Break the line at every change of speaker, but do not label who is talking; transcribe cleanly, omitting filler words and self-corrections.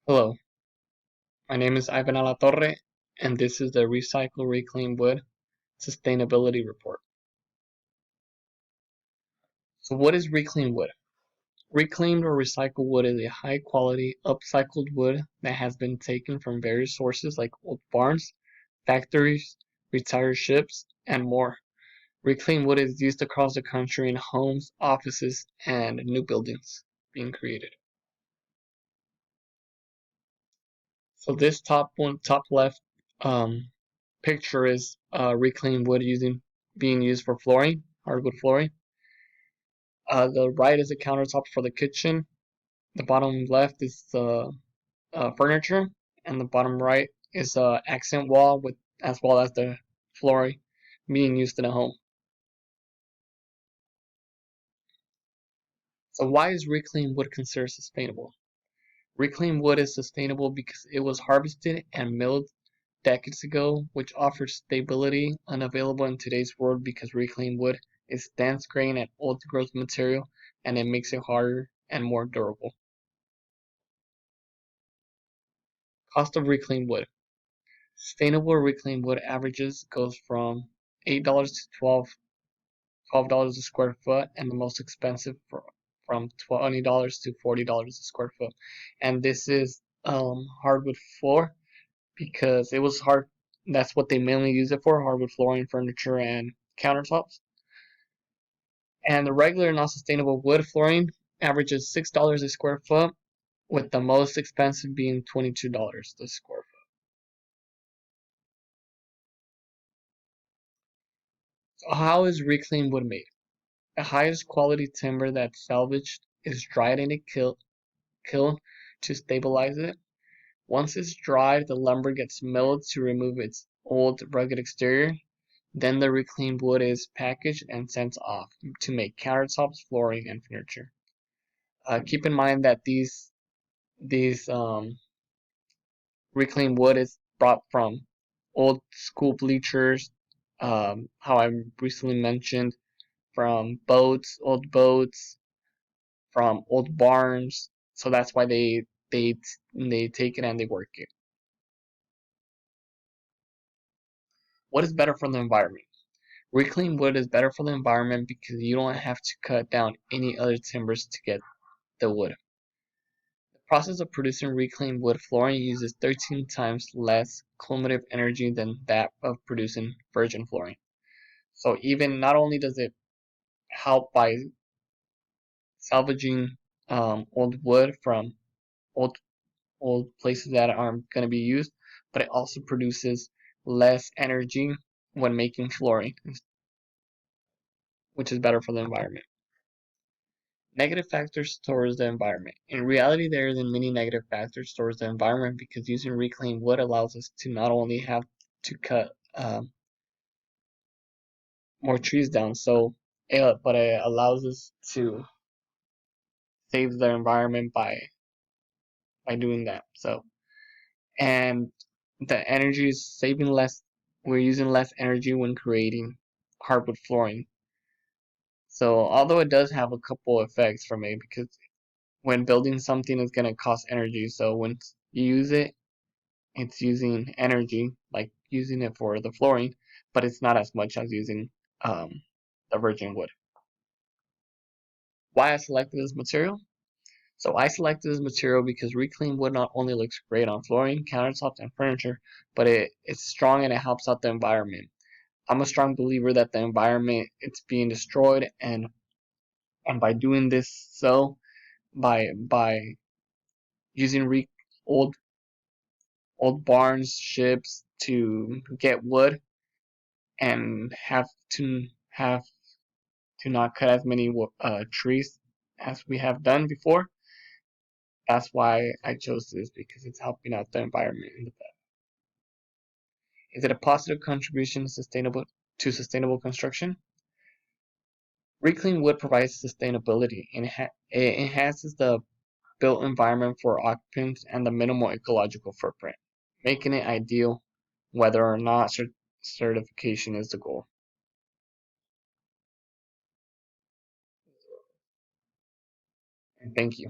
Hello, my name is Ivan Alatorre, and this is the Recycle Reclaim Wood Sustainability Report. So, what is reclaimed wood? Reclaimed or recycled wood is a high quality, upcycled wood that has been taken from various sources like old barns, factories, retired ships, and more. Reclaimed wood is used across the country in homes, offices, and new buildings being created. So, this top left picture is reclaimed wood being used for flooring, hardwood flooring. The right is the countertop for the kitchen. The bottom left is the furniture, and the bottom right is the accent wall with as well as the flooring being used in a home. So why is reclaimed wood considered sustainable? Reclaimed wood is sustainable because it was harvested and milled decades ago, which offers stability unavailable in today's world because reclaimed wood is dense grain and old growth material, and it makes it harder and more durable. Cost of reclaimed wood. Sustainable reclaimed wood averages goes from $8 to $12 a square foot, and the most expensive from $20 to $40 a square foot. And this is hardwood floor because it was hard. That's what they mainly use it for: hardwood flooring, furniture, and countertops. And the regular non-sustainable wood flooring averages $6 a square foot, with the most expensive being $22 a square foot. So how is reclaimed wood made? The highest quality timber that's salvaged is dried in a kiln to stabilize it. Once it's dried, the lumber gets milled to remove its old, rugged exterior. Then the reclaimed wood is packaged and sent off to make countertops, flooring, and furniture. Keep in mind that these reclaimed wood is brought from old school bleachers, how I recently mentioned, from old boats, from old barns. So that's why they take it and they work it. What is better for the environment? Reclaimed wood is better for the environment because you don't have to cut down any other timbers to get the wood. The process of producing reclaimed wood flooring uses 13 times less cumulative energy than that of producing virgin flooring. So even not only does it help by salvaging old wood from old old places that aren't going to be used, but it also produces less energy when making flooring, which is better for the environment. Negative factors towards the environment. In reality, there isn't many negative factors towards the environment because using reclaimed wood allows us to not only have to cut more trees down, but it allows us to save the environment by doing that. And the energy is saving less. We're using less energy when creating hardwood flooring. So although it does have a couple effects for me, because when building something is going to cost energy, so when you use it, it's using energy, like using it for the flooring, but it's not as much as using the virgin wood. Why I selected this material? So I selected this material because reclaimed wood not only looks great on flooring, countertops, and furniture, but it's strong and it helps out the environment. I'm a strong believer that the environment it's being destroyed, and by doing this, by using old old barns, ships to get wood, and have to not cut as many trees as we have done before. That's why I chose this, because it's helping out the environment in the best. Is it a positive contribution to sustainable construction? Reclaimed wood provides sustainability and it enhances the built environment for occupants and the minimal ecological footprint, making it ideal whether or not certification is the goal. And thank you.